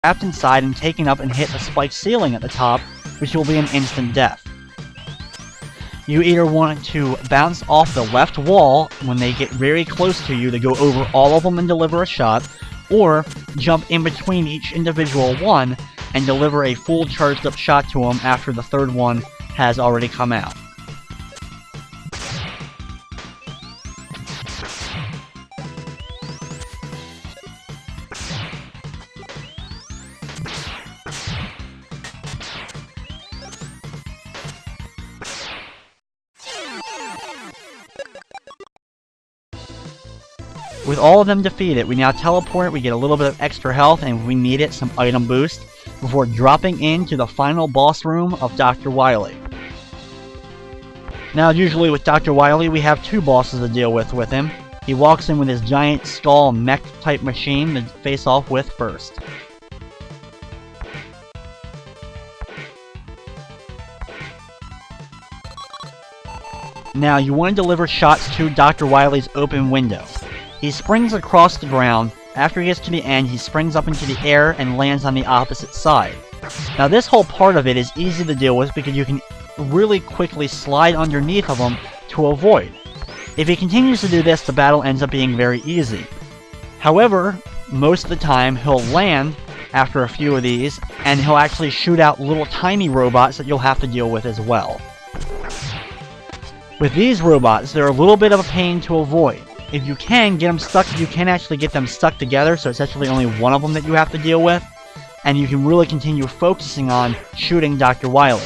trapped inside and taken up and hit the spiked ceiling at the top, which will be an instant death. You either want to bounce off the left wall when they get very close to you to go over all of them and deliver a shot, or jump in between each individual one and deliver a full charged up shot to them after the third one has already come out. With all of them defeated, we now teleport, we get a little bit of extra health, and if we need it, some item boost, before dropping into the final boss room of Dr. Wily. Now, usually with Dr. Wily, we have two bosses to deal with him. He walks in with his giant skull mech type machine to face off with first. Now, you want to deliver shots to Dr. Wily's open window. He springs across the ground. After he gets to the end, he springs up into the air and lands on the opposite side. Now this whole part of it is easy to deal with because you can really quickly slide underneath of him to avoid. If he continues to do this, the battle ends up being very easy. However, most of the time he'll land after a few of these, and he'll actually shoot out little tiny robots that you'll have to deal with as well. With these robots, they're a little bit of a pain to avoid. If you can get them stuck, you can actually get them stuck together, so it's actually only one of them that you have to deal with, and you can really continue focusing on shooting Dr. Wily.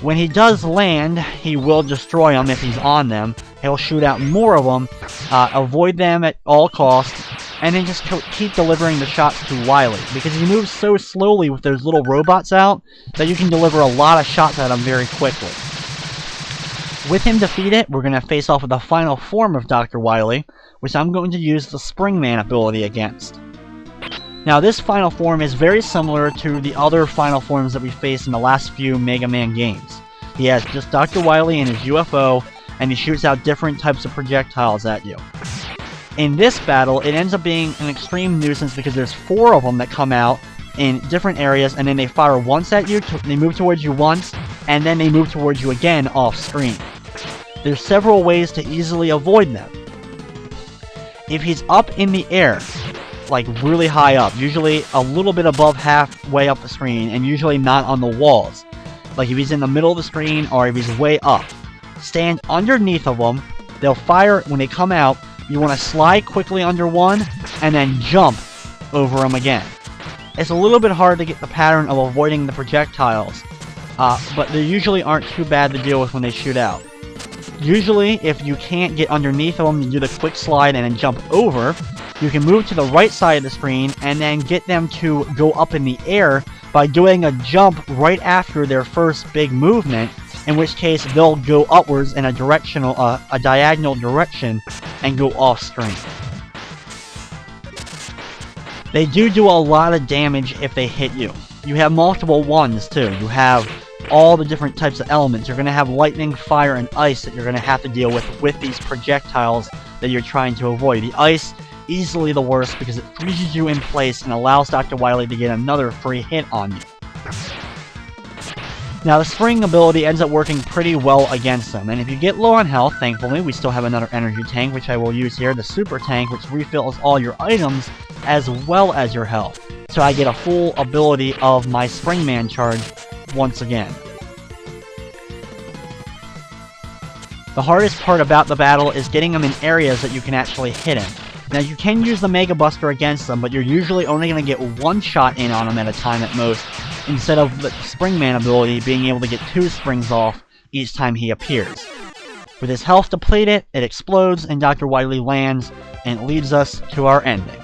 When he does land, he will destroy them if he's on them. He'll shoot out more of them, avoid them at all costs, and then just keep delivering the shots to Wily, because he moves so slowly with those little robots out that you can deliver a lot of shots at him very quickly. With him defeated, we're going to face off with the final form of Dr. Wily, which I'm going to use the Springman ability against. Now this final form is very similar to the other final forms that we faced in the last few Mega Man games. He has just Dr. Wily and his UFO, and he shoots out different types of projectiles at you. In this battle, it ends up being an extreme nuisance because there's 4 of them that come out in different areas, and then they fire once at you, they move towards you once, and then they move towards you again off screen. There's several ways to easily avoid them. If he's up in the air, like really high up, usually a little bit above halfway up the screen, and usually not on the walls, like if he's in the middle of the screen or if he's way up, stand underneath of them. They'll fire when they come out. You want to slide quickly under one and then jump over them again. It's a little bit hard to get the pattern of avoiding the projectiles, but they usually aren't too bad to deal with when they shoot out. Usually, if you can't get underneath them, you do the quick slide and then jump over. You can move to the right side of the screen and then get them to go up in the air by doing a jump right after their first big movement, in which case they'll go upwards in a diagonal direction and go off screen. They do a lot of damage if they hit you. You have multiple ones too. You have all the different types of elements. You're going to have lightning, fire, and ice that you're going to have to deal with these projectiles that you're trying to avoid. The ice, easily the worst because it freezes you in place and allows Dr. Wily to get another free hit on you. Now the spring ability ends up working pretty well against them, and if you get low on health, thankfully we still have another energy tank which I will use here, the super tank, which refills all your items as well as your health. So I get a full ability of my Springman charge once again. The hardest part about the battle is getting them in areas that you can actually hit him. Now you can use the Mega Buster against them, but you're usually only going to get one shot in on him at a time at most, instead of the Springman ability being able to get 2 springs off each time he appears. With his health depleted, it explodes and Dr. Wily lands, and it leads us to our ending.